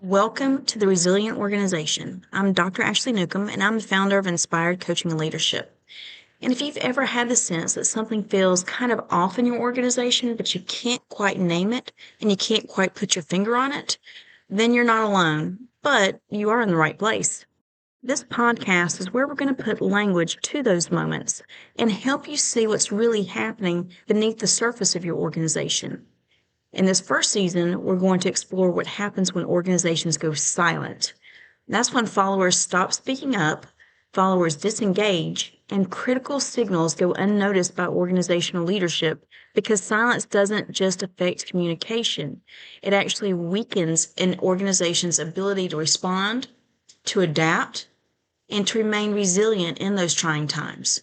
Welcome to the Resilient Organization. I'm Dr. Ashley Newcomb, and I'm the founder of Inspired Coaching and Leadership. And if you've ever had the sense that something feels kind of off in your organization, but you can't quite name it and you can't quite put your finger on it, then you're not alone, but you are in the right place. This podcast is where we're going to put language to those moments and help you see what's really happening beneath the surface of your organization. In this first season, we're going to explore what happens when organizations go silent. That's when followers stop speaking up, followers disengage, and critical signals go unnoticed by organizational leadership because silence doesn't just affect communication. It actually weakens an organization's ability to respond, to adapt, and to remain resilient in those trying times.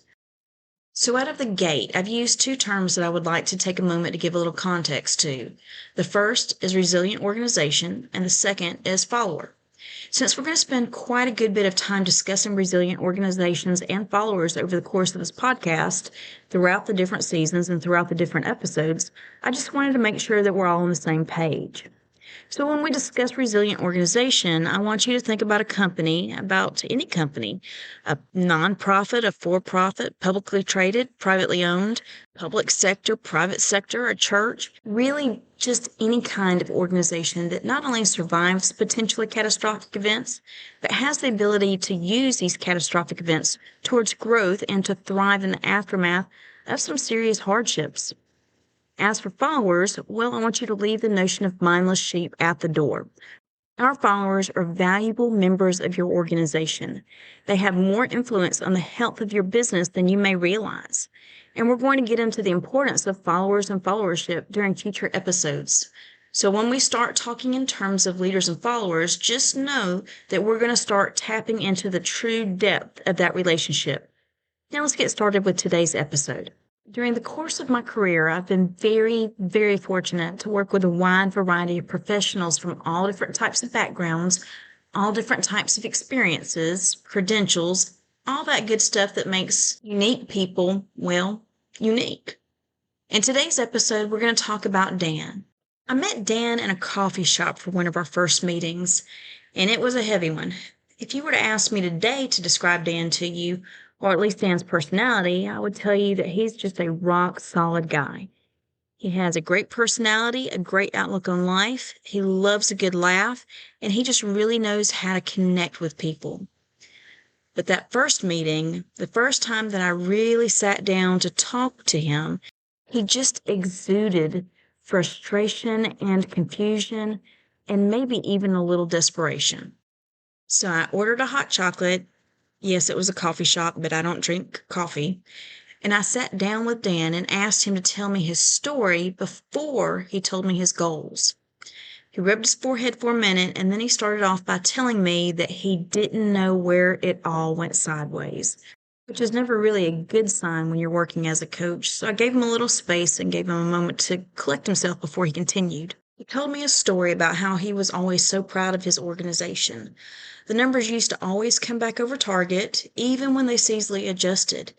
So out of the gate, I've used two terms that I would like to take a moment to give a little context to. The first is resilient organization, and the second is follower. Since we're going to spend quite a good bit of time discussing resilient organizations and followers over the course of this podcast, throughout the different seasons and throughout the different episodes, I just wanted to make sure that we're all on the same page. So when we discuss resilient organization, I want you to think about a company, about any company, a nonprofit, a for-profit, publicly traded, privately owned, public sector, private sector, a church, really just any kind of organization that not only survives potentially catastrophic events, but has the ability to use these catastrophic events towards growth and to thrive in the aftermath of some serious hardships. As for followers, well, I want you to leave the notion of mindless sheep at the door. Our followers are valuable members of your organization. They have more influence on the health of your business than you may realize. And we're going to get into the importance of followers and followership during future episodes. So when we start talking in terms of leaders and followers, just know that we're going to start tapping into the true depth of that relationship. Now let's get started with today's episode. During the course of my career, I've been very, very fortunate to work with a wide variety of professionals from all different types of backgrounds, all different types of experiences, credentials, all that good stuff that makes unique people, well, unique. In today's episode, we're going to talk about Dan. I met Dan in a coffee shop for one of our first meetings, and it was a heavy one. If you were to ask me today to describe Dan to you, or at least Dan's personality, I would tell you that he's just a rock-solid guy. He has a great personality, a great outlook on life, he loves a good laugh, and he just really knows how to connect with people. But that first meeting, the first time that I really sat down to talk to him, he just exuded frustration and confusion, and maybe even a little desperation. So I ordered a hot chocolate. Yes, it was a coffee shop, but I don't drink coffee. And I sat down with Dan and asked him to tell me his story before he told me his goals. He rubbed his forehead for a minute, and then he started off by telling me that he didn't know where it all went sideways, which is never really a good sign when you're working as a coach. So I gave him a little space and gave him a moment to collect himself before he continued. He told me a story about how he was always so proud of his organization. The numbers used to always come back over target, even when they seasonally adjusted.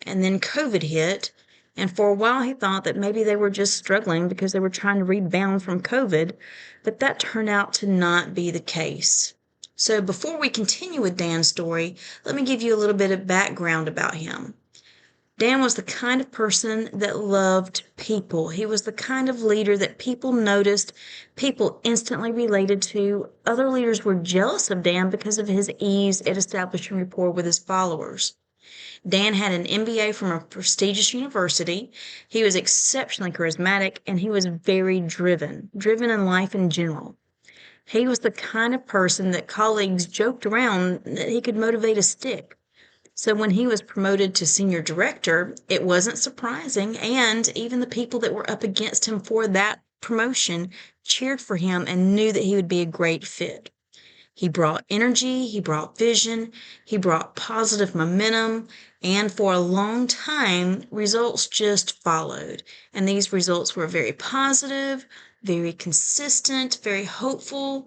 And then COVID hit, and for a while he thought that maybe they were just struggling because they were trying to rebound from COVID, but that turned out to not be the case. So before we continue with Dan's story, let me give you a little bit of background about him. Dan was the kind of person that loved people. He was the kind of leader that people noticed, people instantly related to. Other leaders were jealous of Dan because of his ease at establishing rapport with his followers. Dan had an MBA from a prestigious university. He was exceptionally charismatic, and he was very driven in life in general. He was the kind of person that colleagues joked around that he could motivate a stick. So when he was promoted to senior director, it wasn't surprising, and even the people that were up against him for that promotion cheered for him and knew that he would be a great fit. He brought energy, he brought vision, he brought positive momentum, and for a long time, results just followed. And these results were very positive, very consistent, very hopeful.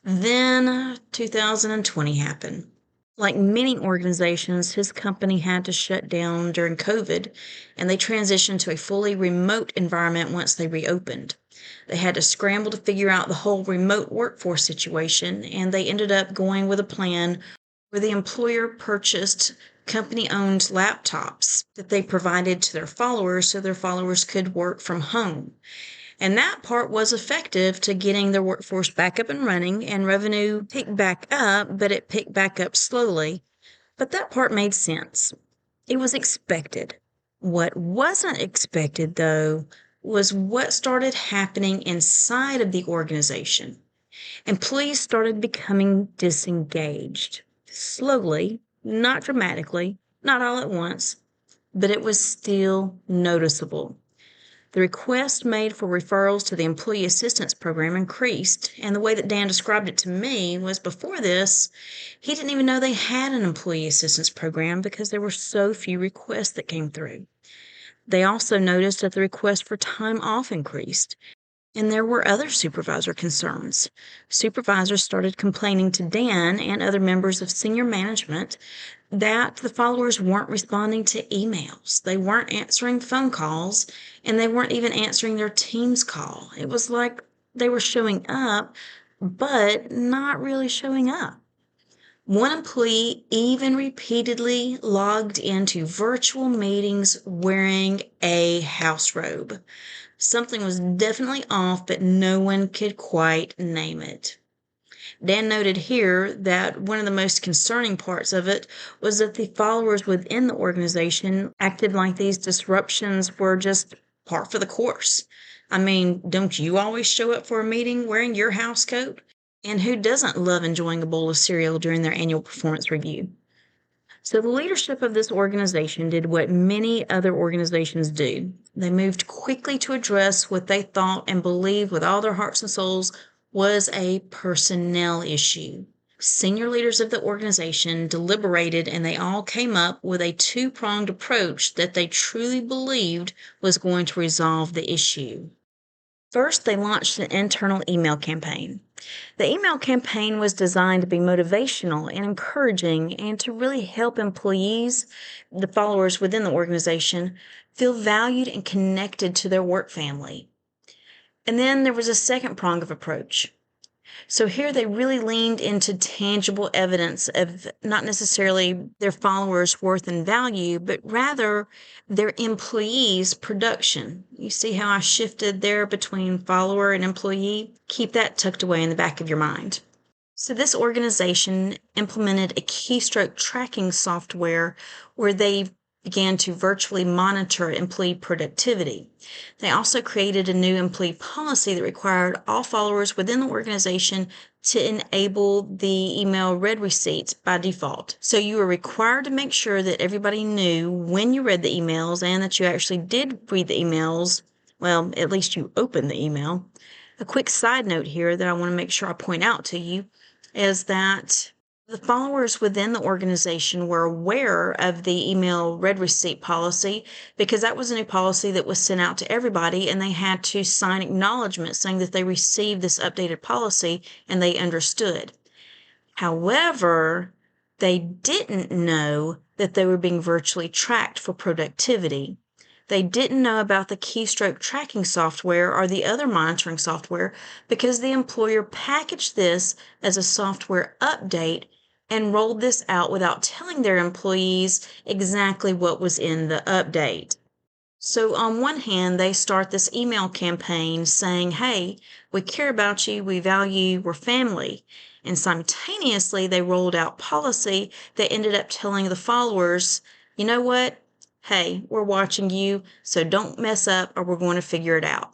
Then 2020 happened. Like many organizations, his company had to shut down during COVID, and they transitioned to a fully remote environment once they reopened. They had to scramble to figure out the whole remote workforce situation, and they ended up going with a plan where the employer purchased company-owned laptops that they provided to their followers so their followers could work from home. And that part was effective to getting their workforce back up and running, and revenue picked back up, but it picked back up slowly. But that part made sense. It was expected. What wasn't expected, though, was what started happening inside of the organization. Employees started becoming disengaged. Slowly, not dramatically, not all at once, but it was still noticeable. The request made for referrals to the Employee Assistance Program increased, and the way that Dan described it to me was before this, he didn't even know they had an Employee Assistance Program because there were so few requests that came through. They also noticed that the request for time off increased, and there were other supervisor concerns. Supervisors started complaining to Dan and other members of senior management that the followers weren't responding to emails, they weren't answering phone calls, and they weren't even answering their Teams call. It was like they were showing up, but not really showing up. One employee even repeatedly logged into virtual meetings wearing a house robe. Something was definitely off, but no one could quite name it. Dan noted here that one of the most concerning parts of it was that the followers within the organization acted like these disruptions were just par for the course. I mean, don't you always show up for a meeting wearing your house coat? And who doesn't love enjoying a bowl of cereal during their annual performance review? So the leadership of this organization did what many other organizations do. They moved quickly to address what they thought and believed with all their hearts and souls was a personnel issue. Senior leaders of the organization deliberated, and they all came up with a two-pronged approach that they truly believed was going to resolve the issue. First, they launched an internal email campaign. The email campaign was designed to be motivational and encouraging and to really help employees, the followers within the organization, feel valued and connected to their work family. And then there was a second prong of approach. So here they really leaned into tangible evidence of not necessarily their followers' worth and value, but rather their employees' production. You see how I shifted there between follower and employee? Keep that tucked away in the back of your mind. So this organization implemented a keystroke tracking software where they began to virtually monitor employee productivity. They also created a new employee policy that required all followers within the organization to enable the email read receipts by default. So you were required to make sure that everybody knew when you read the emails and that you actually did read the emails. Well, at least you opened the email. A quick side note here that I want to make sure I point out to you is that the followers within the organization were aware of the email read receipt policy because that was a new policy that was sent out to everybody, and they had to sign acknowledgement saying that they received this updated policy and they understood. However, they didn't know that they were being virtually tracked for productivity. They didn't know about the keystroke tracking software or the other monitoring software because the employer packaged this as a software update and rolled this out without telling their employees exactly what was in the update. So on one hand, they start this email campaign saying, hey, we care about you, we value, we're family. And simultaneously, they rolled out policy that ended up telling the followers, you know what? Hey, we're watching you, so don't mess up or we're going to figure it out.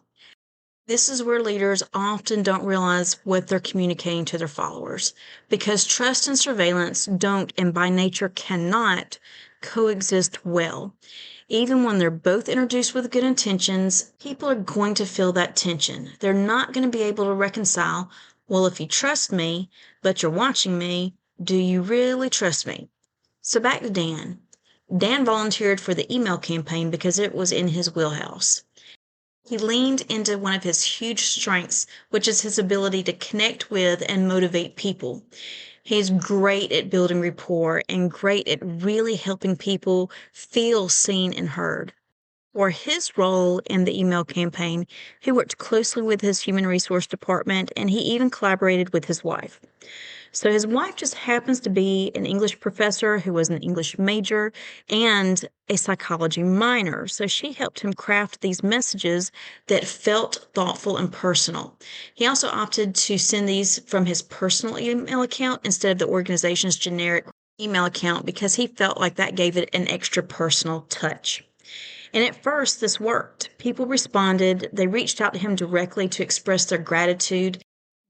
This is where leaders often don't realize what they're communicating to their followers because trust and surveillance don't, and by nature cannot, coexist well. Even when they're both introduced with good intentions, people are going to feel that tension. They're not going to be able to reconcile, well, if you trust me, but you're watching me, do you really trust me? So back to Dan. Dan volunteered for the email campaign because it was in his wheelhouse. He leaned into one of his huge strengths, which is his ability to connect with and motivate people. He's great at building rapport and great at really helping people feel seen and heard. For his role in the email campaign, he worked closely with his human resource department and he even collaborated with his wife. So his wife just happens to be an English professor who was an English major and a psychology minor. So she helped him craft these messages that felt thoughtful and personal. He also opted to send these from his personal email account instead of the organization's generic email account because he felt like that gave it an extra personal touch. And at first, this worked. People responded. They reached out to him directly to express their gratitude.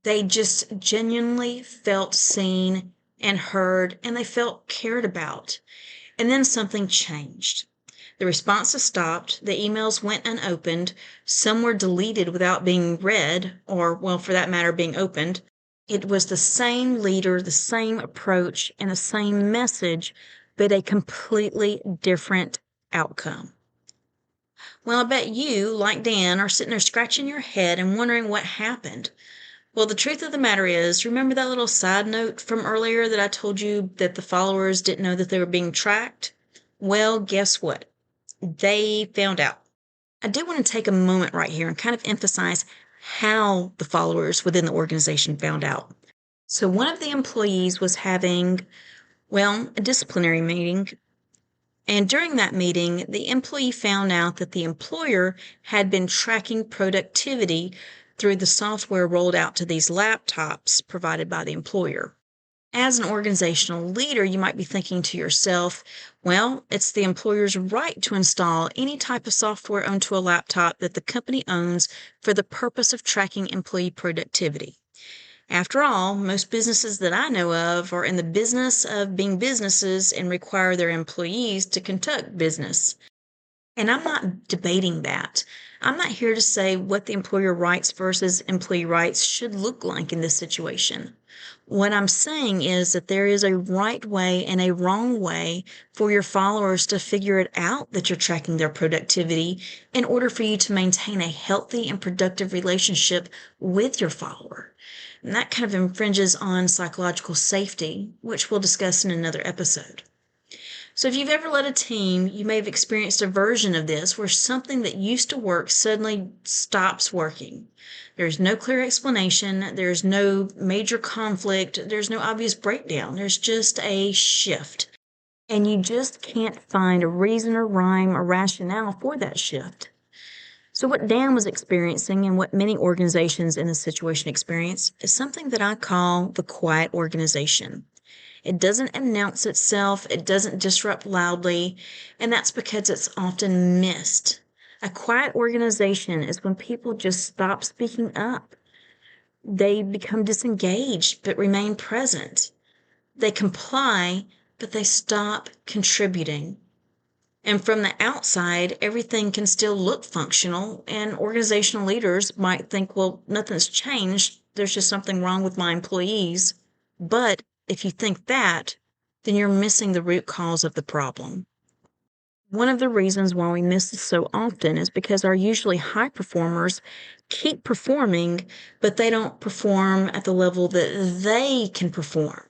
They just genuinely felt seen and heard, and they felt cared about. And then something changed. The responses stopped, the emails went unopened, some were deleted without being read, or, well, for that matter, being opened. It was the same leader, the same approach, and the same message, but a completely different outcome. Well, I bet you, like Dan, are sitting there scratching your head and wondering what happened. Well, the truth of the matter is, remember that little side note from earlier that I told you that the followers didn't know that they were being tracked? Well, guess what? They found out. I do want to take a moment right here and kind of emphasize how the followers within the organization found out. So one of the employees was having, well, a disciplinary meeting. And during that meeting, the employee found out that the employer had been tracking productivity through the software rolled out to these laptops provided by the employer. As an organizational leader, you might be thinking to yourself, well, it's the employer's right to install any type of software onto a laptop that the company owns for the purpose of tracking employee productivity. After all, most businesses that I know of are in the business of being businesses and require their employees to conduct business. And I'm not debating that. I'm not here to say what the employer rights versus employee rights should look like in this situation. What I'm saying is that there is a right way and a wrong way for your followers to figure it out that you're tracking their productivity in order for you to maintain a healthy and productive relationship with your follower. And that kind of infringes on psychological safety, which we'll discuss in another episode. So if you've ever led a team, you may have experienced a version of this where something that used to work suddenly stops working. There's no clear explanation. There's no major conflict. There's no obvious breakdown. There's just a shift. And you just can't find a reason or rhyme or rationale for that shift. So what Dan was experiencing and what many organizations in this situation experience is something that I call the quiet organization. It doesn't announce itself, it doesn't disrupt loudly, and that's because it's often missed. A quiet organization is when people just stop speaking up. They become disengaged but remain present. They comply, but they stop contributing. And from the outside, everything can still look functional, and organizational leaders might think, well, nothing's changed. There's just something wrong with my employees. But if you think that, then you're missing the root cause of the problem. One of the reasons why we miss this so often is because our usually high performers keep performing, but they don't perform at the level that they can perform.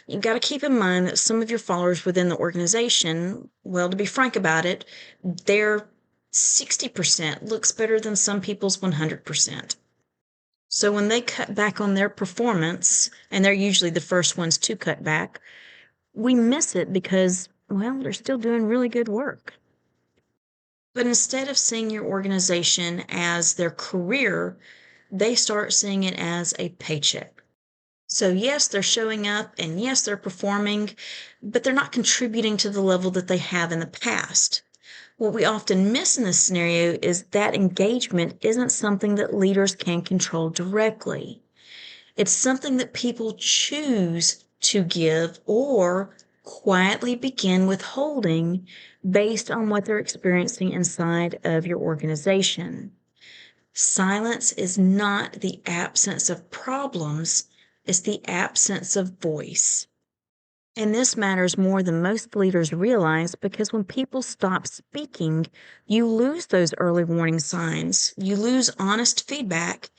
You've got to keep in mind that some of your followers within the organization, well, to be frank about it, their 60% looks better than some people's 100%. So when they cut back on their performance, and they're usually the first ones to cut back, we miss it because, well, they're still doing really good work. But instead of seeing your organization as their career, they start seeing it as a paycheck. So yes, they're showing up and yes, they're performing, but they're not contributing to the level that they have in the past. What we often miss in this scenario is that engagement isn't something that leaders can control directly. It's something that people choose to give or quietly begin withholding based on what they're experiencing inside of your organization. Silence is not the absence of problems. Is the absence of voice. And this matters more than most leaders realize because when people stop speaking, you lose those early warning signs, you lose honest feedback,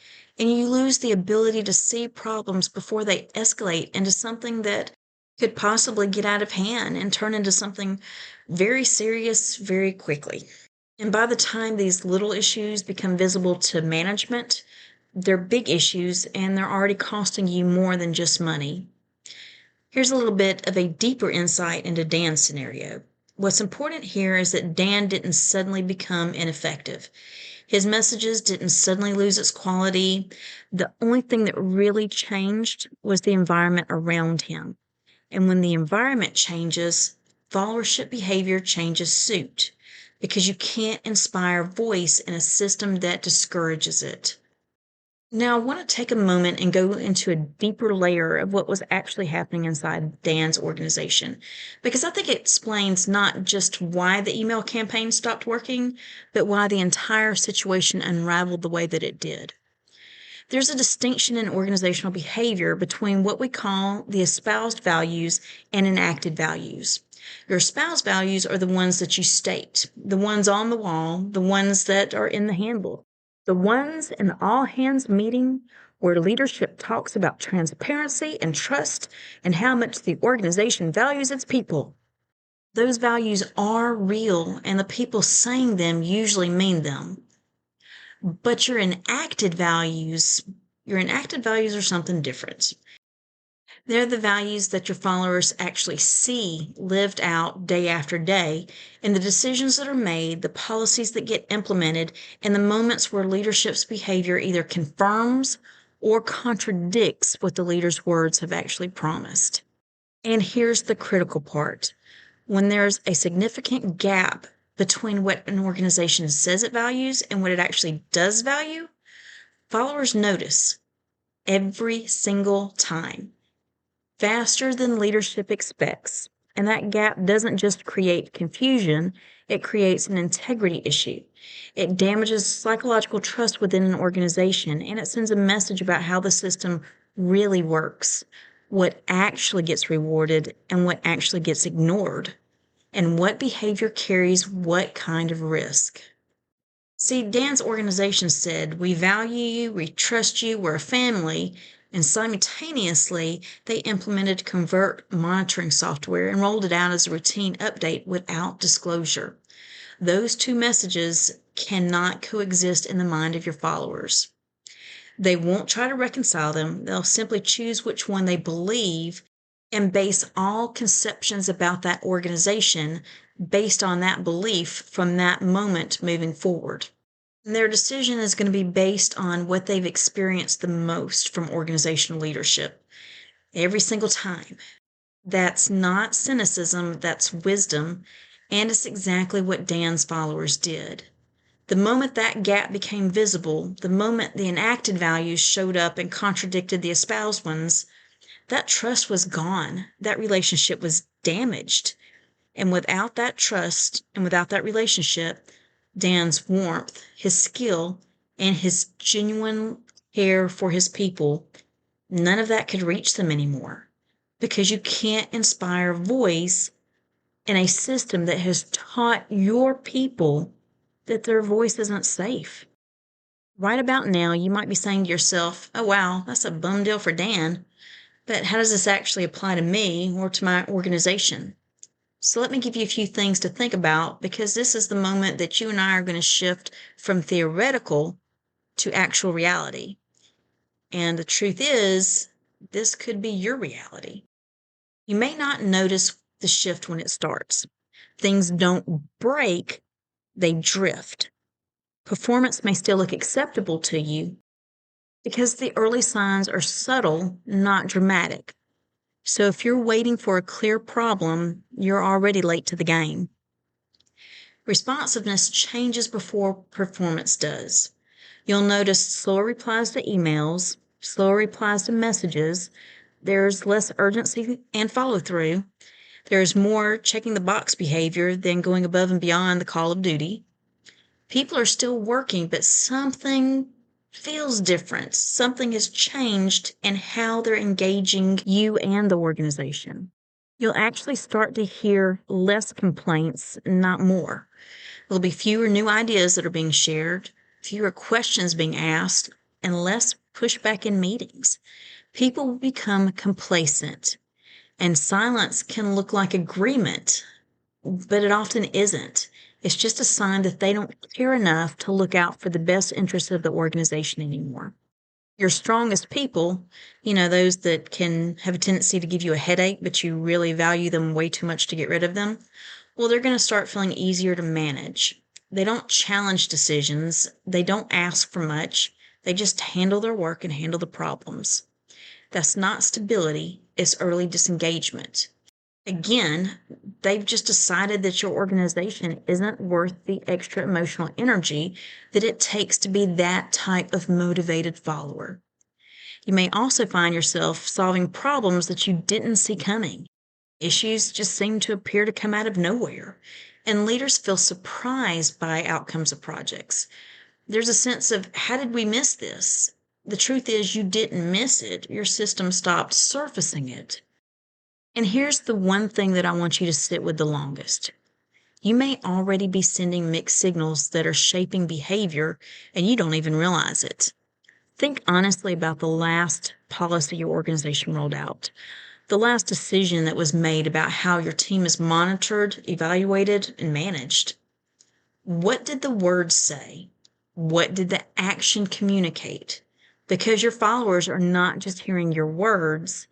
and you lose the ability to see problems before they escalate into something that could possibly get out of hand and turn into something very serious very quickly. And by the time these little issues become visible to management, they're big issues and they're already costing you more than just money. Here's a little bit of a deeper insight into Dan's scenario. What's important here is that Dan didn't suddenly become ineffective. His messages didn't suddenly lose its quality. The only thing that really changed was the environment around him. And when the environment changes, followership behavior changes suit, because you can't inspire voice in a system that discourages it. Now, I want to take a moment and go into a deeper layer of what was actually happening inside Dan's organization, because I think it explains not just why the email campaign stopped working, but why the entire situation unraveled the way that it did. There's a distinction in organizational behavior between what we call the espoused values and enacted values. Your espoused values are the ones that you state, the ones on the wall, the ones that are in the handbook, the ones in the all hands meeting where leadership talks about transparency and trust and how much the organization values its people. Those values are real, and the people saying them usually mean them. But your enacted values are something different. They're the values that your followers actually see lived out day after day, and the decisions that are made, the policies that get implemented, and the moments where leadership's behavior either confirms or contradicts what the leader's words have actually promised. And here's the critical part. When there's a significant gap between what an organization says it values and what it actually does value, followers notice every single time, faster than leadership expects. And that gap doesn't just create confusion, it creates an integrity issue. It damages psychological trust within an organization, and it sends a message about how the system really works, what actually gets rewarded and what actually gets ignored, and what behavior carries what kind of risk. See, Dan's organization said, "We value you, we trust you, we're a family," and simultaneously, they implemented covert monitoring software and rolled it out as a routine update without disclosure. Those two messages cannot coexist in the mind of your followers. They won't try to reconcile them. They'll simply choose which one they believe and base all conceptions about that organization based on that belief from that moment moving forward. And their decision is going to be based on what they've experienced the most from organizational leadership every single time. That's not cynicism, that's wisdom, and it's exactly what Dan's followers did. The moment that gap became visible, the moment the enacted values showed up and contradicted the espoused ones, that trust was gone. That relationship was damaged. And without that trust and without that relationship, Dan's warmth, his skill, and his genuine care for his people, none of that could reach them anymore. Because you can't inspire voice in a system that has taught your people that their voice isn't safe. Right about now, you might be saying to yourself, "Oh, wow, that's a bum deal for Dan. But how does this actually apply to me or to my organization?" So let me give you a few things to think about, because this is the moment that you and I are going to shift from theoretical to actual reality. And the truth is, this could be your reality. You may not notice the shift when it starts. Things don't break, they drift. Performance may still look acceptable to you because the early signs are subtle, not dramatic. So if you're waiting for a clear problem, you're already late to the game. Responsiveness changes before performance does. You'll notice slower replies to emails, slower replies to messages. There's less urgency and follow through. There's more checking the box behavior than going above and beyond the call of duty. People are still working, but something feels different. Something has changed in how they're engaging you and the organization. You'll actually start to hear less complaints, not more. There'll be fewer new ideas that are being shared, fewer questions being asked, and less pushback in meetings. People will become complacent, and silence can look like agreement, but it often isn't. It's just a sign that they don't care enough to look out for the best interests of the organization anymore. Your strongest people, those that can have a tendency to give you a headache, but you really value them way too much to get rid of them, well, they're going to start feeling easier to manage. They don't challenge decisions. They don't ask for much. They just handle their work and handle the problems. That's not stability. It's early disengagement. Again, they've just decided that your organization isn't worth the extra emotional energy that it takes to be that type of motivated follower. You may also find yourself solving problems that you didn't see coming. Issues just seem to appear to come out of nowhere, and leaders feel surprised by outcomes of projects. There's a sense of, how did we miss this? The truth is, you didn't miss it. Your system stopped surfacing it. And here's the one thing that I want you to sit with the longest. You may already be sending mixed signals that are shaping behavior, and you don't even realize it. Think honestly about the last policy your organization rolled out, the last decision that was made about how your team is monitored, evaluated, and managed. What did the words say? What did the action communicate? Because your followers are not just hearing your words,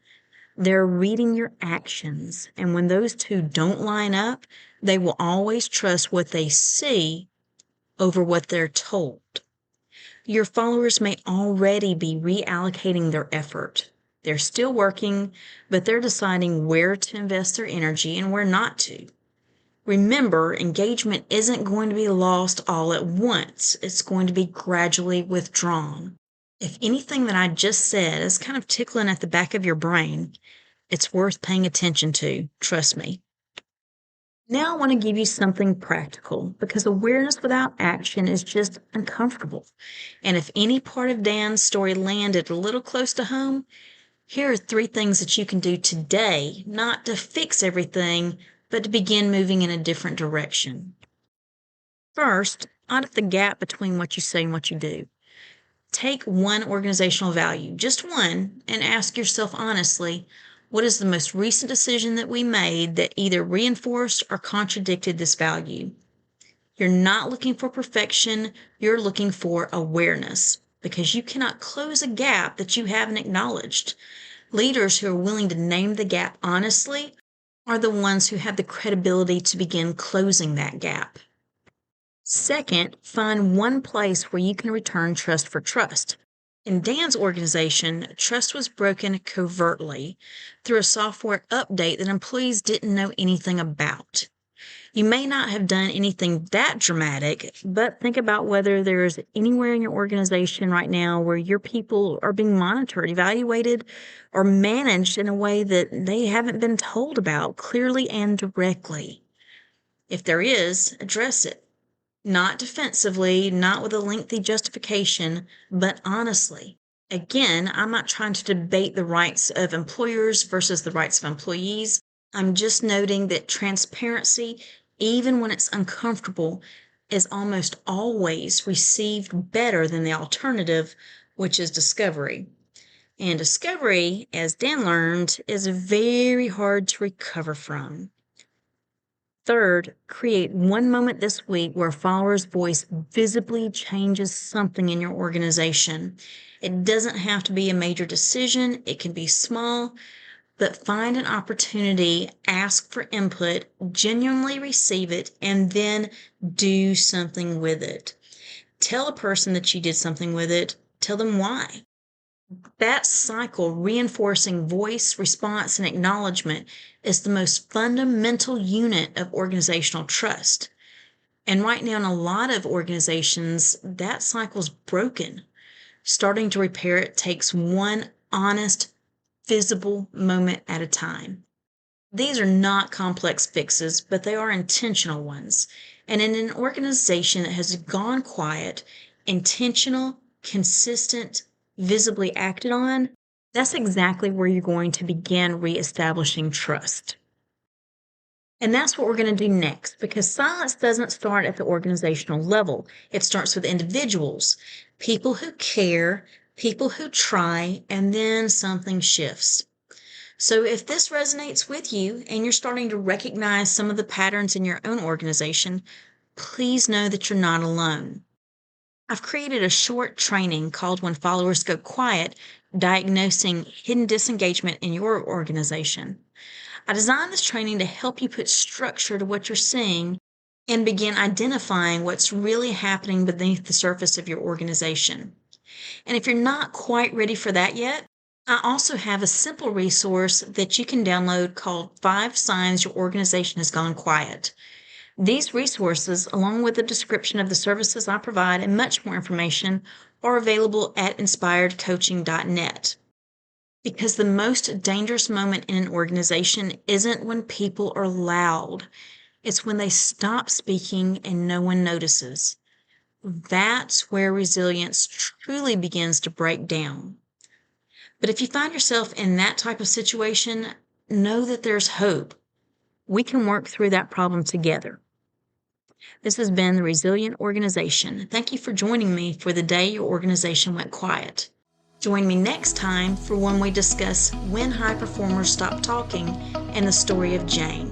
they're reading your actions. And when those two don't line up, they will always trust what they see over what they're told. Your followers may already be reallocating their effort. They're still working, but they're deciding where to invest their energy and where not to. Remember, engagement isn't going to be lost all at once. It's going to be gradually withdrawn. If anything that I just said is kind of tickling at the back of your brain, it's worth paying attention to. Trust me. Now I want to give you something practical, because awareness without action is just uncomfortable. And if any part of Dan's story landed a little close to home, here are 3 things that you can do today, not to fix everything, but to begin moving in a different direction. First, audit the gap between what you say and what you do. Take one organizational value, just one, and ask yourself honestly, what is the most recent decision that we made that either reinforced or contradicted this value? You're not looking for perfection, you're looking for awareness, because you cannot close a gap that you haven't acknowledged. Leaders who are willing to name the gap honestly are the ones who have the credibility to begin closing that gap. Second, find one place where you can return trust for trust. In Dan's organization, trust was broken covertly through a software update that employees didn't know anything about. You may not have done anything that dramatic, but think about whether there's anywhere in your organization right now where your people are being monitored, evaluated, or managed in a way that they haven't been told about clearly and directly. If there is, address it. Not defensively, not with a lengthy justification, but honestly. Again, I'm not trying to debate the rights of employers versus the rights of employees. I'm just noting that transparency, even when it's uncomfortable, is almost always received better than the alternative, which is discovery. And discovery, as Dan learned, is very hard to recover from. Third, create one moment this week where a follower's voice visibly changes something in your organization. It doesn't have to be a major decision. It can be small, but find an opportunity, ask for input, genuinely receive it, and then do something with it. Tell a person that you did something with it. Tell them why. That cycle, reinforcing voice, response, and acknowledgement, is the most fundamental unit of organizational trust. And right now, in a lot of organizations, that cycle's broken. Starting to repair it takes one honest, visible moment at a time. These are not complex fixes, but they are intentional ones. And in an organization that has gone quiet, intentional, consistent, visibly acted on, that's exactly where you're going to begin reestablishing trust. And that's what we're going to do next, because silence doesn't start at the organizational level. It starts with individuals, people who care, People who try and then something shifts. So, if this resonates with you and you're starting to recognize some of the patterns in your own organization, please know that you're not alone. I've created a short training called When Followers Go Quiet, Diagnosing Hidden Disengagement in Your Organization. I designed this training to help you put structure to what you're seeing and begin identifying what's really happening beneath the surface of your organization. And if you're not quite ready for that yet, I also have a simple resource that you can download called 5 Signs Your Organization Has Gone Quiet. These resources, along with a description of the services I provide and much more information, are available at inspiredcoaching.net. Because the most dangerous moment in an organization isn't when people are loud, it's when they stop speaking and no one notices. That's where resilience truly begins to break down. But if you find yourself in that type of situation, know that there's hope. We can work through that problem together. This has been the Resilient Organization. Thank you for joining me for the day your organization went quiet. Join me next time for when we discuss when high performers stop talking and the story of Jane.